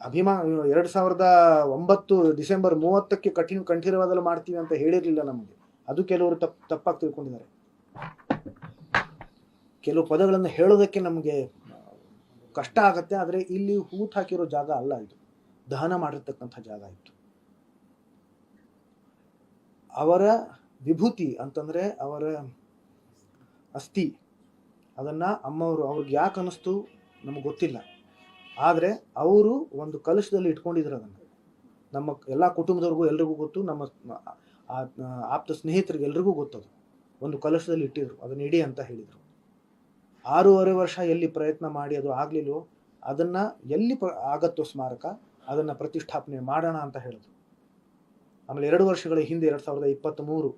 2009 December 30ಕ್ಕೆ ಕಂಠೀರವಾದಲ್ಲಿ ಮಾಡ್ತೀವಿ ಅಂತ ಹೇಳಿರಲಿಲ್ಲ ನಮಗೆ. ಅದು ಕೆಲವರು ತಪ್ಪಾಗಿ ತಿಳ್ಕೊಂಡಿದ್ದಾರೆ. ಕೆಲವು ಪದಗಳನ್ನು ಹೇಳೋದಕ್ಕೆ ನಮಗೆ ಕಷ್ಟ ಆಗತ್ತೆ. ಆದರೆ ಇಲ್ಲಿ ಹೂತು ಹಾಕಿರೋ ಜಾಗ ಅಲ್ಲ, ಇದು ದಹನ ಮಾಡಿರ್ತಕ್ಕಂಥ ಜಾಗ ಇತ್ತು. ಅವರ ವಿಭೂತಿ ಅಂತಂದ್ರೆ ಅವರ ಅಸ್ಥಿ, ಅದನ್ನ ಅಮ್ಮವರು ಅವ್ರಿಗೆ ಯಾಕೆ ಅನ್ನಿಸ್ತು ನಮಗೆ ಗೊತ್ತಿಲ್ಲ. ಆದರೆ ಅವರು ಒಂದು ಕಲಶದಲ್ಲಿ ಇಟ್ಕೊಂಡಿದ್ರು ಅದನ್ನು. ನಮ್ಮ ಎಲ್ಲ ಕುಟುಂಬದವ್ರಿಗೂ ಎಲ್ರಿಗೂ ಗೊತ್ತು, ನಮ್ಮ ಆಪ್ತ ಸ್ನೇಹಿತರಿಗೆ ಎಲ್ರಿಗೂ ಗೊತ್ತದು. ಒಂದು ಕಲಶದಲ್ಲಿ ಇಟ್ಟಿದ್ರು, ಅದನ್ನ ಇಡಿ ಅಂತ ಹೇಳಿದರು. 6.5 ವರ್ಷ ಎಲ್ಲಿ ಪ್ರಯತ್ನ ಮಾಡಿ ಅದು ಆಗಲಿಲ್ಲೋ, ಅದನ್ನು ಎಲ್ಲಿ ಆಗತ್ತೋ ಸ್ಮಾರಕ ಅದನ್ನು ಪ್ರತಿಷ್ಠಾಪನೆ ಮಾಡೋಣ ಅಂತ ಹೇಳಿದ್ರು. ಆಮೇಲೆ 2 ವರ್ಷಗಳ ಹಿಂದೆ 2023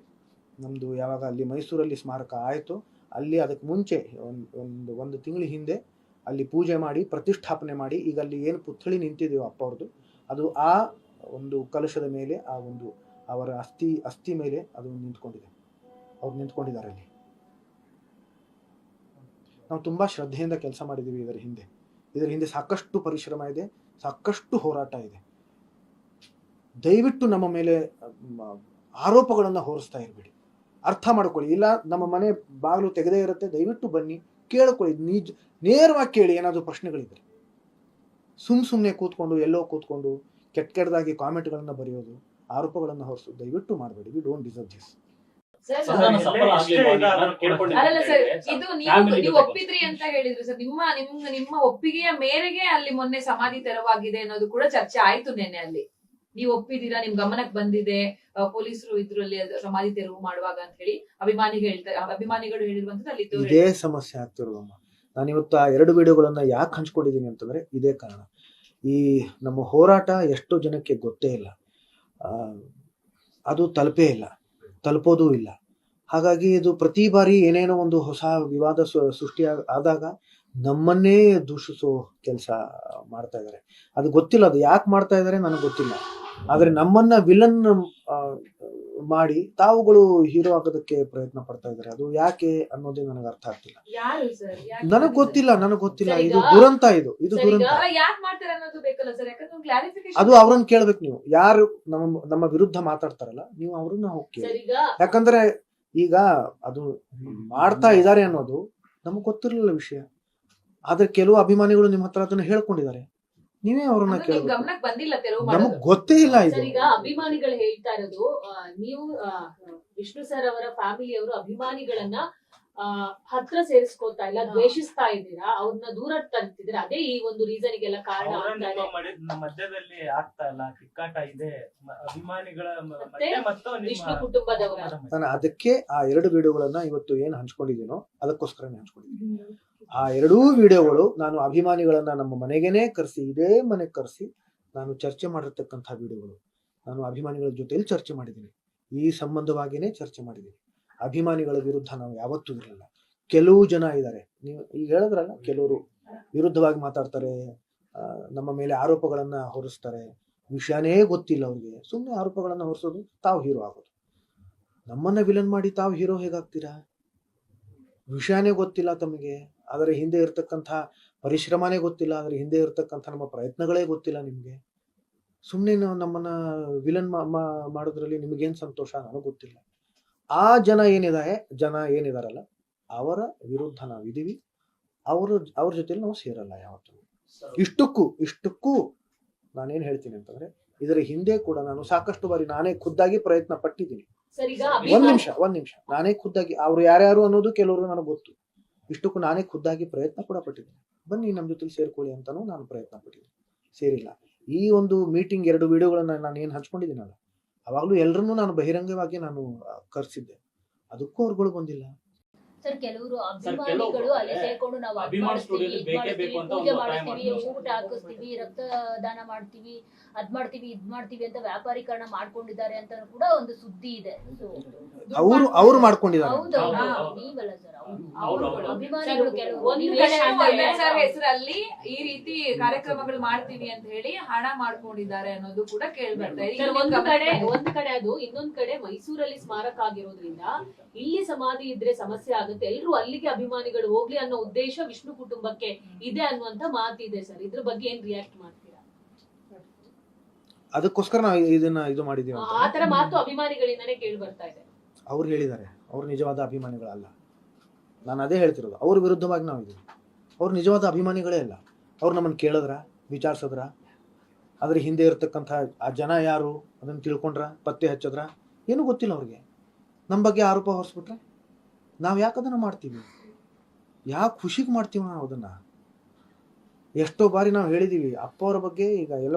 ನಮ್ಮದು ಯಾವಾಗ ಅಲ್ಲಿ ಮೈಸೂರಲ್ಲಿ ಸ್ಮಾರಕ ಆಯಿತು, ಅಲ್ಲಿ ಅದಕ್ಕೆ ಮುಂಚೆ ಒಂದು ತಿಂಗಳ ಹಿಂದೆ ಅಲ್ಲಿ ಪೂಜೆ ಮಾಡಿ ಪ್ರತಿಷ್ಠಾಪನೆ ಮಾಡಿ, ಈಗ ಅಲ್ಲಿ ಏನು ಪುತ್ಥಳಿ ನಿಂತಿದೆಯೋ ಅಪ್ಪ ಅವ್ರದ್ದು, ಅದು ಆ ಒಂದು ಕಲಶದ ಮೇಲೆ ಆ ಒಂದು ಅವರ ಅಸ್ಥಿ ಮೇಲೆ ಅದು ನಿಂತ್ಕೊಂಡಿದೆ. ಅವ್ರು ನಿಂತ್ಕೊಂಡಿದ್ದಾರೆ ಅಲ್ಲಿ. ನಾವು ತುಂಬ ಶ್ರದ್ಧೆಯಿಂದ ಕೆಲಸ ಮಾಡಿದ್ದೀವಿ. ಇದರ ಹಿಂದೆ ಸಾಕಷ್ಟು ಪರಿಶ್ರಮ ಇದೆ, ಸಾಕಷ್ಟು ಹೋರಾಟ ಇದೆ. ದಯವಿಟ್ಟು ನಮ್ಮ ಮೇಲೆ ಆರೋಪಗಳನ್ನು ಹೊರಿಸ್ತಾ ಇರಬೇಡಿ. ಅರ್ಥ ಮಾಡ್ಕೊಳ್ಳಿ. ಇಲ್ಲ ನಮ್ಮ ಮನೆ ಬಾಗಿಲು ತೆಗೆದೇ ಇರುತ್ತೆ, ದಯವಿಟ್ಟು ಬನ್ನಿ ಕೇಳ್ಕೊಳ್ಳಿ, ನೇರವಾಗಿ ಕೇಳಿ. ಏನಾದರೂ ಪ್ರಶ್ನೆಗಳಿದ್ರೆ ಸುಮ್ಮನೆ ಕೂತ್ಕೊಂಡು ಎಲ್ಲೋ ಕೂತ್ಕೊಂಡು ಕೆಟ್ಟದಾಗಿ ಕಾಮೆಂಟ್ಗಳನ್ನು ಬರೆಯೋದು, ಆರೋಪಗಳನ್ನು ಹೊರಿಸೋದು ದಯವಿಟ್ಟು ಮಾಡಬೇಡಿ. We don't deserve this. ಅಲ್ಲ ಸರ್, ಇದು ನೀವು ಒಪ್ಪಿದ್ರಿ ಅಂತ ಹೇಳಿದ್ರು ಸರ್. ನಿಮ್ಮ ಒಪ್ಪಿಗೆಯ ಮೇರೆಗೆ ಅಲ್ಲಿ ಮೊನ್ನೆ ಸಮಾಧಿ ತೆರವಾಗಿದೆ ಅನ್ನೋದು ಕೂಡ ಚರ್ಚೆ ಆಯ್ತು ನೆನ್ನೆ. ಅಲ್ಲಿ ನೀವು ಒಪ್ಪಿದೀರಾ, ನಿಮ್ ಗಮನಕ್ಕೆ ಬಂದಿದೆ, ಪೊಲೀಸರು ಇದ್ರಲ್ಲಿ ಸಮಾಧಿ ತೆರವು ಮಾಡುವಾಗ ಅಂತ ಹೇಳಿ ಅಭಿಮಾನಿಗಳು ಹೇಳಿರುವಂತದ್ದು ಅಲ್ಲಿ ಇದೇ ಸಮಸ್ಯೆ ಆಗ್ತಿರೋದಮ್ಮ. ನಾನು ಇವತ್ತು ಆ 2 ವಿಡಿಯೋಗಳನ್ನ ಯಾಕೆ ಹಂಚ್ಕೊಂಡಿದ್ದೀನಿ ಅಂತಂದ್ರೆ ಇದೇ ಕಾರಣ. ಈ ನಮ್ಮ ಹೋರಾಟ ಎಷ್ಟೋ ಜನಕ್ಕೆ ಗೊತ್ತೇ ಇಲ್ಲ, ಅದು ತಲುಪೋದೂ ಇಲ್ಲ. ಹಾಗಾಗಿ ಇದು ಪ್ರತಿ ಬಾರಿ ಏನೇನೋ ಒಂದು ಹೊಸ ವಿವಾದ ಸೃಷ್ಟಿ ಆದಾಗ ನಮ್ಮನ್ನೇ ದೂಷಿಸೋ ಕೆಲಸ ಮಾಡ್ತಾ ಇದ್ದಾರೆ. ಅದು ಗೊತ್ತಿಲ್ಲ, ಅದು ಯಾಕೆ ಮಾಡ್ತಾ ಇದ್ದಾರೆ ನನಗೆ ಗೊತ್ತಿಲ್ಲ. ಆದ್ರೆ ನಮ್ಮನ್ನ ವಿಲನ್ ಮಾಡಿ ತಾವುಗಳು ಹೀರೋ ಆಗೋದಕ್ಕೆ ಪ್ರಯತ್ನ ಪಡ್ತಾ ಇದ್ದಾರೆ. ಅದು ಯಾಕೆ ಅನ್ನೋದೇ ನನಗೆ ಅರ್ಥ ಆಗ್ತಿಲ್ಲ. ನನಗ್ ಗೊತ್ತಿಲ್ಲ. ಇದು ದುರಂತ. ಇದು ದುರಂತ. ಅದು ಅವ್ರನ್ನ ಕೇಳ್ಬೇಕು ನೀವು. ಯಾರು ನಮ್ಮ ವಿರುದ್ಧ ಮಾತಾಡ್ತಾರಲ್ಲ, ನೀವು ಅವ್ರನ್ನ ಹೋಗಿ ಕೇಳಿ. ಯಾಕಂದ್ರೆ ಈಗ ಅದು ಮಾಡ್ತಾ ಇದ್ದಾರೆ ಅನ್ನೋದು ನಮಗ್ ಗೊತ್ತಿರಲಿಲ್ಲ ವಿಷಯ. ಆದ್ರೆ ಕೆಲವು ಅಭಿಮಾನಿಗಳು ನಿಮ್ಮ ಹತ್ರ ಅದನ್ನ ಹೇಳ್ಕೊಂಡಿದ್ದಾರೆ. ನೀವೇ ಅವ್ರನ್ನ ಕೇಳಬೇಕು. ನಮಗ್ ಗೊತ್ತೇ ಇಲ್ಲ. ಈಗ ಅಭಿಮಾನಿಗಳು ಹೇಳ್ತಾ ಇರೋದು, ನೀವು ವಿಷ್ಣು ಸರ್ ಅವರ ಫ್ಯಾಮಿಲಿಯವರು ಅಭಿಮಾನಿಗಳನ್ನ ಹತ್ರ ಸೇರಿಸ್ಕೊಳ್ತಾ ಇಲ್ಲ, ದ್ವೇಷಿಸ್ತಾ ಇದ್ದೀರಾ, ಅವ್ರನ್ನ ದೂರ ತರ್ತಿದ್ದೀರಾ. ಅದೇ ಈ ಒಂದು ರೀಸನ್ ಗೆಲ್ಲ ಕಾರಣ. ಮಧ್ಯದಲ್ಲಿ ಆಗ್ತಾ ಇಲ್ಲ, ಕಿಕ್ಕಾಟ ಇದೆ ಅಭಿಮಾನಿಗಳ ವಿಷ್ಣು ಕುಟುಂಬದವರ. ನಾನು ಅದಕ್ಕೆ ಆ 2 ವಿಡಿಯೋಗಳನ್ನ ಇವತ್ತು ಏನ್ ಹಂಚ್ಕೊಂಡಿದ್ದೀನೋ ಅದಕ್ಕೋಸ್ಕರನೇ ಹಂಚ್ಕೊಂಡಿದ್ದೀನಿ. ಆ 2 ವಿಡಿಯೋಗಳು ನಾನು ಅಭಿಮಾನಿಗಳನ್ನ ನಮ್ಮ ಮನೆಗೇನೆ ಕರೆಸಿ, ಇದೇ ಮನೆಗೆ ಕರೆಸಿ ನಾನು ಚರ್ಚೆ ಮಾಡಿರ್ತಕ್ಕಂಥ ವಿಡಿಯೋಗಳು. ನಾನು ಅಭಿಮಾನಿಗಳ ಜೊತೆಲಿ ಚರ್ಚೆ ಮಾಡಿದ್ದೀನಿ, ಈ ಸಂಬಂಧವಾಗಿನೇ ಚರ್ಚೆ ಮಾಡಿದ್ದೀನಿ. ಅಭಿಮಾನಿಗಳ ವಿರುದ್ಧ ನಾವು ಯಾವತ್ತೂ ಇರಲಿಲ್ಲ. ಕೆಲವು ಜನ ಇದ್ದಾರೆ, ನೀವು ಈಗ ಹೇಳಿದ್ರಲ್ಲ, ಕೆಲವರು ವಿರುದ್ಧವಾಗಿ ಮಾತಾಡ್ತಾರೆ, ನಮ್ಮ ಮೇಲೆ ಆರೋಪಗಳನ್ನ ಹೊರಿಸ್ತಾರೆ. ವಿಷಯನೇ ಗೊತ್ತಿಲ್ಲ ಅವ್ರಿಗೆ, ಸುಮ್ಮನೆ ಆರೋಪಗಳನ್ನ ಹೊರಿಸೋದು, ತಾವು ಹೀರೋ ಆಗೋದು. ನಮ್ಮನ್ನ ವಿಲನ್ ಮಾಡಿ ತಾವು ಹೀರೋ ಹೇಗಾಗ್ತೀರಾ? ವಿಷಯನೇ ಗೊತ್ತಿಲ್ಲ ತಮಗೆ, ಅದರ ಹಿಂದೆ ಇರ್ತಕ್ಕಂಥ ಪರಿಶ್ರಮನೇ ಗೊತ್ತಿಲ್ಲ, ಅದರ ಹಿಂದೆ ಇರ್ತಕ್ಕಂಥ ನಮ್ಮ ಪ್ರಯತ್ನಗಳೇ ಗೊತ್ತಿಲ್ಲ ನಿಮ್ಗೆ. ಸುಮ್ಮನೆ ನಮ್ಮನ್ನ ವಿಲನ್ ಮಾಡೋದ್ರಲ್ಲಿ ನಿಮಗೇನ್ ಸಂತೋಷ ನನಗೆ ಗೊತ್ತಿಲ್ಲ. ಆ ಜನ ಏನಿದಾರಲ್ಲ, ಅವರ ವಿರುದ್ಧ ನಾವಿದೀವಿ. ಅವ್ರ ಜೊತೆ ನಾವು ಸೇರಲ್ಲ ಯಾವತ್ತೂ. ಇಷ್ಟಕ್ಕೂ ನಾನೇನ್ ಹೇಳ್ತೀನಿ ಅಂತಂದ್ರೆ, ಇದರ ಹಿಂದೆ ಕೂಡ ನಾನು ಸಾಕಷ್ಟು ಬಾರಿ ನಾನೇ ಖುದ್ದಾಗಿ ಪ್ರಯತ್ನ ಪಟ್ಟಿದ್ದೀನಿ. ಒಂದ್ ನಿಮಿಷ ನಾನೇ ಖುದ್ದಾಗಿ, ಅವ್ರು ಯಾರ್ಯಾರು ಅನ್ನೋದು ಕೆಲವರು ನನಗೆ ಗೊತ್ತು. ಇಷ್ಟಕ್ಕೂ ನಾನೇ ಖುದ್ದಾಗಿ ಪ್ರಯತ್ನ ಕೂಡ ಪಟ್ಟಿದ್ದೀನಿ. ಬನ್ನಿ ನಮ್ಮ ಜೊತೆ ಸೇರ್ಕೊಳ್ಳಿ ಅಂತಾನು ನಾನು ಪ್ರಯತ್ನ ಪಟ್ಟಿದ್ದೀನಿ, ಸೇರಿಲ್ಲ. ಈ ಒಂದು ಮೀಟಿಂಗ್ 2 ವಿಡಿಯೋಗಳನ್ನ ನಾನು ಏನ್ ಹಂಚ್ಕೊಂಡಿದ್ದೀನಲ್ಲ, ಅವಾಗ್ಲೂ ಎಲ್ಲರನ್ನೂ ನಾನು ಬಹಿರಂಗವಾಗಿ ನಾನು ಕರ್ಸಿದ್ದೆ. ಅದಕ್ಕೂ ಅವ್ರುಗಳು ಬಂದಿಲ್ಲ. ಸರ್, ಕೆಲವರು ಅಭಿಮಾನಿಗಳು ಅಲ್ಲಿ ಸೇರ್ಕೊಂಡು ನಾವು ಪೂಜೆ ಮಾಡ್ತೀವಿ, ಊಟ ಹಾಕಿಸ್ತೀವಿ, ರಕ್ತದಾನ ಮಾಡ್ತೀವಿ, ಇದ್ ಮಾಡ್ತೀವಿ ಅಂತ ವ್ಯಾಪಾರೀಕರಣ ಮಾಡ್ಕೊಂಡಿದ್ದಾರೆ ಅಂತ ಕೂಡ ಒಂದು ಸುದ್ದಿ ಇದೆ. ಅವ್ರು ಮಾಡ್ಕೊಂಡಿದ್ದಾರೆ. ನೀವಲ್ಲ ಸರ್, ಅಭಿಮಾನಿಗಳು ಕೆಲವು ಹೆಸರಲ್ಲಿ ಈ ರೀತಿ ಕಾರ್ಯಕ್ರಮಗಳು ಮಾಡ್ತೀವಿ ಅಂತ ಹೇಳಿ ಹಣ ಮಾಡ್ಕೊಂಡಿದ್ದಾರೆ ಅನ್ನೋದು ಕೂಡ ಕೇಳಿ ಬರ್ತಾ ಇದೆ. ಒಂದ್ ಕಡೆ ಅದು, ಇನ್ನೊಂದ್ ಕಡೆ ಮೈಸೂರಲ್ಲಿ ಸ್ಮಾರಕ ಆಗಿರೋದ್ರಿಂದ ಇಲ್ಲಿ ಸಮಾಧಿ ಇದ್ರೆ ಸಮಸ್ಯೆ ಆಗುತ್ತೆ, ಎಲ್ರು ಅಲ್ಲಿಗೆ ಅಭಿಮಾನಿಗಳು ಹೋಗ್ಲಿ ಅನ್ನೋ ಉದ್ದೇಶ ವಿಷ್ಣು ಕುಟುಂಬಕ್ಕೆ ಇದೆ ಅನ್ನುವಂತ ಮಾತಿದೆ ಸರ್. ಇದ್ರ ಬಗ್ಗೆ ಏನ್ ರಿಯಾಕ್ಟ್ ಮಾಡ್ತೀರಾ? ಅದಕ್ಕೋಸ್ಕರ ನಾವು ಇದನ್ನ ಇದು ಮಾಡಿದೀವಿ ಅಂತ ಆ ತರ ಮಾತು ಅಭಿಮಾನಿಗಳಿಂದಾನೇ ಕೇಳಿ ಬರ್ತಾ ಇದೆ. ಅವ್ರು ಹೇಳಿದ್ದಾರೆ. ಅವ್ರು ನಿಜವಾದ ಅಭಿಮಾನಿಗಳಲ್ಲ. ನಾನು ಅದೇ ಹೇಳ್ತಿರೋದು, ಅವ್ರ ವಿರುದ್ಧವಾಗಿ ನಾವು ಇದೀವಿ. ಅವ್ರು ನಿಜವಾದ ಅಭಿಮಾನಿಗಳೇ ಅಲ್ಲ. ಅವ್ರು ನಮ್ಮನ್ನು ಕೇಳಿದ್ರ, ವಿಚಾರಿಸಿದ್ರ, ಅದ್ರ ಹಿಂದೆ ಇರತಕ್ಕಂಥ ಆ ಜನ ಯಾರು ಅದನ್ನು ತಿಳ್ಕೊಂಡ್ರ, ಪತ್ತೆ ಹಚ್ಚದ್ರ, ಏನೂ ಗೊತ್ತಿಲ್ಲ ಅವ್ರಿಗೆ. ನಮ್ಮ ಬಗ್ಗೆ ಆರೋಪ ಹೊರಿಸ್ಬಿಟ್ರೆ ನಾವು ಯಾಕೆ ಅದನ್ನು ಮಾಡ್ತೀವಿ? ಯಾಕೆ ಖುಷಿಗೆ ಮಾಡ್ತೀವಿ ನಾವು ಅದನ್ನು? ಎಷ್ಟೋ ಬಾರಿ ನಾವು ಹೇಳಿದ್ದೀವಿ, ಅಪ್ಪ ಅವರ ಬಗ್ಗೆ ಈಗ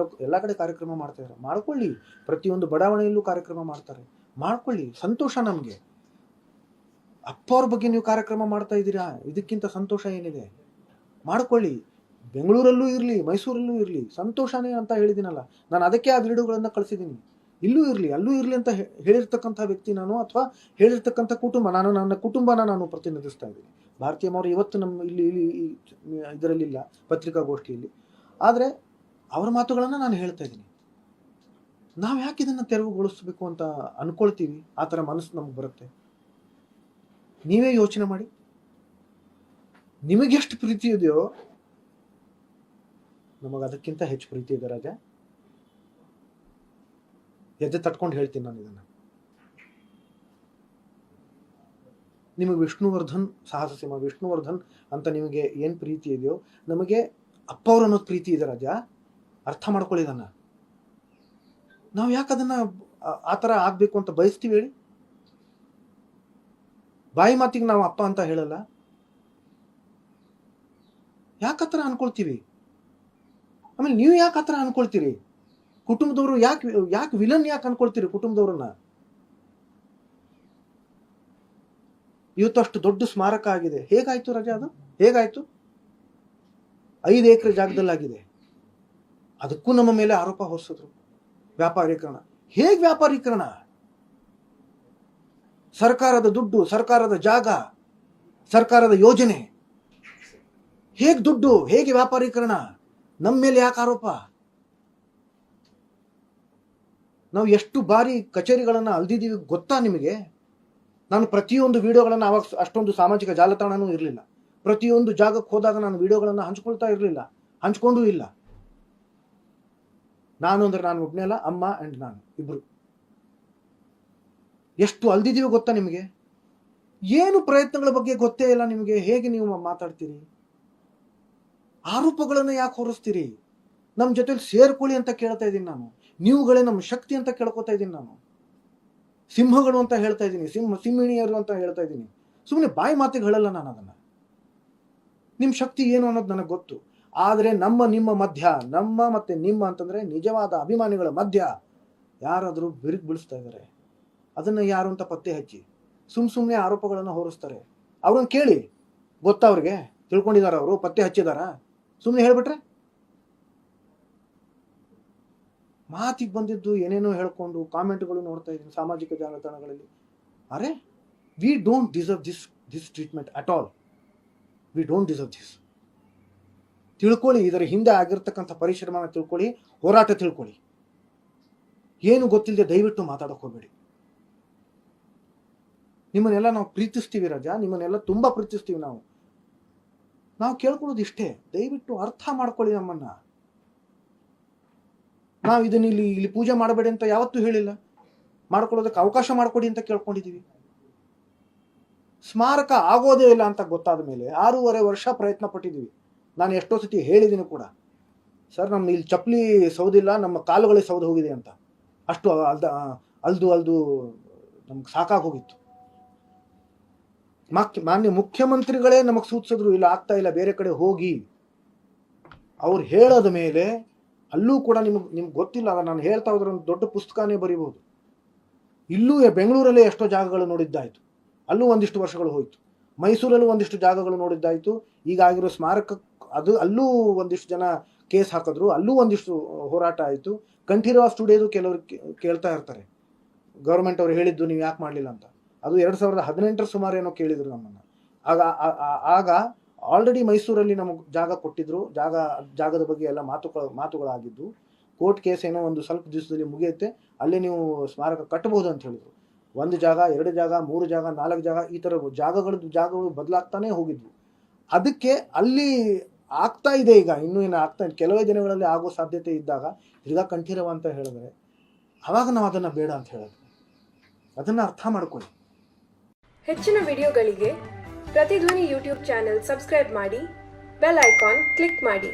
ಎಲ್ಲ ಕಡೆ ಕಾರ್ಯಕ್ರಮ ಮಾಡ್ತಾ ಇದ್ದಾರೆ, ಮಾಡ್ಕೊಳ್ಳಿ. ಪ್ರತಿಯೊಂದು ಬಡಾವಣೆಯಲ್ಲೂ ಕಾರ್ಯಕ್ರಮ ಮಾಡ್ತಾರೆ, ಮಾಡ್ಕೊಳ್ಳಿ, ಸಂತೋಷ ನಮಗೆ. ಅಪ್ಪ ಅವ್ರ ಬಗ್ಗೆ ನೀವು ಕಾರ್ಯಕ್ರಮ ಮಾಡ್ತಾ ಇದ್ದೀರಾ, ಇದಕ್ಕಿಂತ ಸಂತೋಷ ಏನಿದೆ? ಮಾಡ್ಕೊಳ್ಳಿ. ಬೆಂಗಳೂರಲ್ಲೂ ಇರಲಿ, ಮೈಸೂರಲ್ಲೂ ಇರಲಿ, ಸಂತೋಷನೇ ಅಂತ ಹೇಳಿದ್ದೀನಲ್ಲ. ನಾನು ಅದಕ್ಕೆ ಆ ವಿಡಿಯೋಗಳನ್ನು ಕಳಿಸಿದ್ದೀನಿ. ಇಲ್ಲೂ ಇರಲಿ, ಅಲ್ಲೂ ಇರಲಿ ಅಂತ ಹೇಳಿರ್ತಕ್ಕಂಥ ವ್ಯಕ್ತಿ ನಾನು, ಅಥವಾ ಹೇಳಿರ್ತಕ್ಕಂಥ ಕುಟುಂಬ. ನಾನು ನನ್ನ ಕುಟುಂಬನ ನಾನು ಪ್ರತಿನಿಧಿಸ್ತಾ ಇದ್ದೀನಿ. ಭಾರತೀಯಮ್ಮವರು ಇವತ್ತು ನಮ್ಮ ಇಲ್ಲಿ ಇದರಲ್ಲಿಲ್ಲ, ಪತ್ರಿಕಾಗೋಷ್ಠಿಯಲ್ಲಿ. ಆದರೆ ಅವರ ಮಾತುಗಳನ್ನು ನಾನು ಹೇಳ್ತಾ ಇದ್ದೀನಿ. ನಾವು ಯಾಕೆ ಇದನ್ನು ತೆರವುಗೊಳಿಸ್ಬೇಕು ಅಂತ ಅನ್ಕೊಳ್ತೀವಿ? ಆ ಥರ ಮನಸ್ಸು ನಮ್ಗೆ ಬರುತ್ತೆ. ನೀವೇ ಯೋಚನೆ ಮಾಡಿ. ನಿಮಗೆಷ್ಟು ಪ್ರೀತಿ ಇದೆಯೋ ನಮಗೆ ಅದಕ್ಕಿಂತ ಹೆಚ್ಚು ಪ್ರೀತಿ ಇದೆ ರಾಜ. ಎದೆ ತಟ್ಕೊಂಡು ಹೇಳ್ತೀನಿ ನಾನು ಇದನ್ನು. ನಿಮಗೆ ವಿಷ್ಣುವರ್ಧನ್, ಸಾಹಸ ಸಿಂಹ ವಿಷ್ಣುವರ್ಧನ್ ಅಂತ ನಿಮಗೆ ಏನು ಪ್ರೀತಿ ಇದೆಯೋ, ನಮಗೆ ಅಪ್ಪ ಅವ್ರು ಅನ್ನೋದು ಪ್ರೀತಿ ಇದೆ ರಾಜ. ಅರ್ಥ ಮಾಡ್ಕೊಳ್ಳಿ ಇದನ್ನ. ನಾವು ಯಾಕೆ ಅದನ್ನ ಆ ಥರ ಆಗ್ಬೇಕು ಅಂತ ಬಯಸ್ತೀವಿ ಹೇಳಿ? ಬಾಯಿ ಮಾತಿಗೆ ನಾವು ಅಪ್ಪ ಅಂತ ಹೇಳಲ್ಲ. ಯಾಕೆ ಆ ಥರ ಅನ್ಕೊಳ್ತೀವಿ? ಆಮೇಲೆ ನೀವು ಯಾಕೆ ಆ ಥರ ಅನ್ಕೊಳ್ತೀರಿ? ಕುಟುಂಬದವರು ಯಾಕೆ ವಿಲನ್ ಯಾಕೆ ಅನ್ಕೊಳ್ತೀರಿ ಕುಟುಂಬದವ್ರನ್ನ? ಇವತ್ತು ಅಷ್ಟು ದೊಡ್ಡ ಸ್ಮಾರಕ ಆಗಿದೆ. ಹೇಗಾಯ್ತು ರಾಜ? ಅದು ಹೇಗಾಯ್ತು? 5 ಎಕರೆ ಜಾಗದಲ್ಲಾಗಿದೆ. ಅದಕ್ಕೂ ನಮ್ಮ ಮೇಲೆ ಆರೋಪ ಹೊರಿಸಿದ್ರು. ವ್ಯಾಪಾರೀಕರಣ. ಹೇಗೆ ವ್ಯಾಪಾರೀಕರಣ? ಸರ್ಕಾರದ ದುಡ್ಡು, ಸರ್ಕಾರದ ಜಾಗ, ಸರ್ಕಾರದ ಯೋಜನೆ, ಹೇಗೆ ದುಡ್ಡು, ಹೇಗೆ ವ್ಯಾಪಾರೀಕರಣ? ನಮ್ಮ ಮೇಲೆ ಯಾಕೆ ಆರೋಪ? ನಾವು ಎಷ್ಟು ಬಾರಿ ಕಚೇರಿಗಳನ್ನು ಅಲ್ದಿದ್ದೀವಿ ಗೊತ್ತಾ ನಿಮಗೆ? ನಾನು ಪ್ರತಿಯೊಂದು ವಿಡಿಯೋಗಳನ್ನು ಅವಾಗ ಅಷ್ಟೊಂದು ಸಾಮಾಜಿಕ ಜಾಲತಾಣನೂ ಇರಲಿಲ್ಲ. ಪ್ರತಿಯೊಂದು ಜಾಗಕ್ಕೆ ಹೋದಾಗ ನಾನು ವಿಡಿಯೋಗಳನ್ನು ಹಂಚ್ಕೊಳ್ತಾ ಇರಲಿಲ್ಲ, ಹಂಚ್ಕೊಂಡೂ ಇಲ್ಲ. ನಾನು ಅಂದ್ರೆ ನಾನು ಒಬ್ಬನೇ ಅಲ್ಲ, ಅಮ್ಮ ಆ್ಯಂಡ್ ನಾನು ಇಬ್ರು. ಎಷ್ಟು ಅಲ್ದಿದ್ದೀವಿ ಗೊತ್ತಾ ನಿಮಗೆ? ಏನು ಪ್ರಯತ್ನಗಳ ಬಗ್ಗೆ ಗೊತ್ತೇ ಇಲ್ಲ ನಿಮಗೆ. ಹೇಗೆ ನೀವು ಮಾತಾಡ್ತೀರಿ? ಆರೋಪಗಳನ್ನು ಯಾಕೆ ಹೊರಿಸ್ತೀರಿ? ನಮ್ಮ ಜೊತೆಲಿ ಸೇರ್ಕೊಳ್ಳಿ ಅಂತ ಕೇಳ್ತಾ ಇದ್ದೀನಿ ನಾನು. ನೀವುಗಳೇ ನಮ್ಮ ಶಕ್ತಿ ಅಂತ ಕೇಳ್ಕೊತಾ ಇದ್ದೀನಿ ನಾನು. ಸಿಂಹಗಳು ಅಂತ ಹೇಳ್ತಾ ಇದ್ದೀನಿ, ಸಿಂಹಿಣಿಯರು ಅಂತ ಹೇಳ್ತಾ ಇದ್ದೀನಿ. ಸುಮ್ಮನೆ ಬಾಯಿ ಮಾತಿಗೆ ಹೇಳಲ್ಲ ನಾನು ಅದನ್ನು. ನಿಮ್ಮ ಶಕ್ತಿ ಏನು ಅನ್ನೋದು ನನಗೆ ಗೊತ್ತು. ಆದರೆ ನಿಮ್ಮ ಮಧ್ಯ, ನಮ್ಮ ಮತ್ತೆ ನಿಮ್ಮ ಅಂತಂದ್ರೆ ನಿಜವಾದ ಅಭಿಮಾನಿಗಳ ಮಧ್ಯ ಯಾರಾದರೂ ಬಿರುಕು ಬೀಳಿಸ್ತಾ ಇದ್ದಾರೆ. ಅದನ್ನು ಯಾರು ಅಂತ ಪತ್ತೆ ಹಚ್ಚಿ. ಸುಮ್ಮನೆ ಆರೋಪಗಳನ್ನು ಹೊರಿಸ್ತಾರೆ. ಅವ್ರನ್ನ ಕೇಳಿ, ಗೊತ್ತಾ ಅವ್ರಿಗೆ? ತಿಳ್ಕೊಂಡಿದಾರ ಅವರು? ಪತ್ತೆ ಹಚ್ಚಿದಾರ? ಸುಮ್ಮನೆ ಹೇಳ್ಬಿಟ್ರೆ ಮಾತಿಗೆ ಬಂದಿದ್ದು ಏನೇನೋ ಹೇಳ್ಕೊಂಡು ಕಾಮೆಂಟ್ಗಳು ನೋಡ್ತಾ ಇದ್ದೀನಿ ಸಾಮಾಜಿಕ ಜಾಲತಾಣಗಳಲ್ಲಿ. ಅರೆ, we don't deserve this treatment at all. We don't deserve this. ತಿಳ್ಕೊಳ್ಳಿ, ಇದರ ಹಿಂದೆ ಆಗಿರ್ತಕ್ಕಂಥ ಪರಿಶ್ರಮನ ತಿಳ್ಕೊಳ್ಳಿ, ಹೋರಾಟ ತಿಳ್ಕೊಳ್ಳಿ. ಏನು ಗೊತ್ತಿಲ್ಲದೆ ದಯವಿಟ್ಟು ಮಾತಾಡೋಕೆ ಹೋಗಬೇಡಿ. ನಿಮ್ಮನ್ನೆಲ್ಲ ನಾವು ಪ್ರೀತಿಸ್ತೀವಿ ರಾಜ, ನಿಮ್ಮನ್ನೆಲ್ಲ ತುಂಬಾ ಪ್ರೀತಿಸ್ತೀವಿ ನಾವು. ಕೇಳ್ಕೊಳ್ಳೋದು ಇಷ್ಟೇ, ದಯವಿಟ್ಟು ಅರ್ಥ ಮಾಡ್ಕೊಳ್ಳಿ ನಮ್ಮನ್ನ. ನಾವು ಇದನ್ನ ಇಲ್ಲಿ ಪೂಜೆ ಮಾಡಬೇಡಿ ಅಂತ ಯಾವತ್ತೂ ಹೇಳಿಲ್ಲ. ಮಾಡ್ಕೊಳ್ಳೋದಕ್ಕೆ ಅವಕಾಶ ಮಾಡಿಕೊಡಿ ಅಂತ ಕೇಳ್ಕೊಂಡಿದ್ದೀವಿ. ಸ್ಮಾರಕ ಆಗೋದೇ ಇಲ್ಲ ಅಂತ ಗೊತ್ತಾದ ಮೇಲೆ 6.5 ವರ್ಷ ಪ್ರಯತ್ನ ಪಟ್ಟಿದ್ದೀವಿ. ನಾನು ಎಷ್ಟೋ ಸತಿ ಹೇಳಿದ್ದೀನಿ ಕೂಡ, ಸರ್ ನಮ್ಮ ಇಲ್ಲಿ ಚಪ್ಪಲಿ ಸೌದಿಲ್ಲ, ನಮ್ಮ ಕಾಲುಗಳೇ ಸೌದು ಹೋಗಿದೆ ಅಂತ. ಅಷ್ಟು ಅಲ್ದು ನಮ್ಗೆ ಸಾಕಾಗಿ ಹೋಗಿತ್ತು. ಮಾನ್ಯ ಮುಖ್ಯಮಂತ್ರಿಗಳೇ ನಮಗೆ ಸೂಚಿಸಿದ್ರು, ಇಲ್ಲ ಆಗ್ತಾ ಇಲ್ಲ, ಬೇರೆ ಕಡೆ ಹೋಗಿ. ಅವ್ರು ಹೇಳೋದ ಮೇಲೆ ಅಲ್ಲೂ ಕೂಡ ನಿಮ್ಗೆ ಗೊತ್ತಿಲ್ಲ, ನಾನು ಹೇಳ್ತಾ ಹೋದ್ರೆ ಒಂದು ದೊಡ್ಡ ಪುಸ್ತಕನೇ ಬರೀಬಹುದು. ಇಲ್ಲೂ ಬೆಂಗಳೂರಲ್ಲೇ ಎಷ್ಟೋ ಜಾಗಗಳು ನೋಡಿದ್ದಾಯ್ತು, ಅಲ್ಲೂ ಒಂದಿಷ್ಟು ವರ್ಷಗಳು ಹೋಯ್ತು. ಮೈಸೂರಲ್ಲೂ ಒಂದಿಷ್ಟು ಜಾಗಗಳು ನೋಡಿದ್ದಾಯ್ತು. ಈಗ ಆಗಿರೋ ಸ್ಮಾರಕ ಅಲ್ಲೂ ಒಂದಿಷ್ಟು ಜನ ಕೇಸ್ ಹಾಕಿದ್ರು, ಅಲ್ಲೂ ಒಂದಿಷ್ಟು ಹೋರಾಟ ಆಯಿತು. ಕಂಠೀರವ ಸ್ಟುಡಿಯೋದು ಕೆಲವರು ಕೇಳ್ತಾ ಇರ್ತಾರೆ, ಗೌರ್ಮೆಂಟ್ ಅವ್ರು ಹೇಳಿದ್ದು ನೀವು ಯಾಕೆ ಮಾಡಲಿಲ್ಲ ಅಂತ. ಅದು 2018 ಸುಮಾರು ಏನೋ ಕೇಳಿದ್ರು ನಮ್ಮನ್ನು. ಆಗ ಆಲ್ರೆಡಿ ಮೈಸೂರಲ್ಲಿ ನಮಗೆ ಜಾಗ ಕೊಟ್ಟಿದ್ರು. ಜಾಗದ ಬಗ್ಗೆ ಎಲ್ಲ ಮಾತುಗಳಾಗಿದ್ದು, ಕೋರ್ಟ್ ಕೇಸ್ ಏನೋ ಒಂದು ಸ್ವಲ್ಪ ದಿವಸದಲ್ಲಿ ಮುಗಿಯುತ್ತೆ, ಅಲ್ಲೇ ನೀವು ಸ್ಮಾರಕ ಕಟ್ಟಬಹುದು ಅಂತ ಹೇಳಿದ್ರು. 1 ಜಾಗ, 2 ಜಾಗ, 3 ಜಾಗ, 4 ಜಾಗ, ಈ ಥರ ಜಾಗಗಳು ಬದಲಾಗ್ತಾನೆ ಹೋಗಿದ್ವು. ಅದಕ್ಕೆ ಅಲ್ಲಿ ಆಗ್ತಾ ಇದೆ ಈಗ, ಇನ್ನೂ ಏನು ಆಗ್ತಾ ಇದೆ, ಕೆಲವೇ ದಿನಗಳಲ್ಲಿ ಆಗೋ ಸಾಧ್ಯತೆ ಇದ್ದಾಗ ತಿರ್ಗಾ ಕಂಠೀರವ ಅಂತ ಹೇಳಿದ್ರೆ ಅವಾಗ ನಾವು ಅದನ್ನು ಬೇಡ ಅಂತ ಹೇಳೋದು. ಅದನ್ನು ಅರ್ಥ ಮಾಡ್ಕೊಳ್ಳಿ. ಹೆಚ್ಚಿನ ವಿಡಿಯೋಗಳಿಗೆ ಪ್ರತಿಧ್ವನಿ ಯೂಟ್ಯೂಬ್ ಚಾನೆಲ್ ಸಬ್ಸ್ಕ್ರೈಬ್ ಮಾಡಿ, ಬೆಲ್ ಐಕಾನ್ ಕ್ಲಿಕ್ ಮಾಡಿ.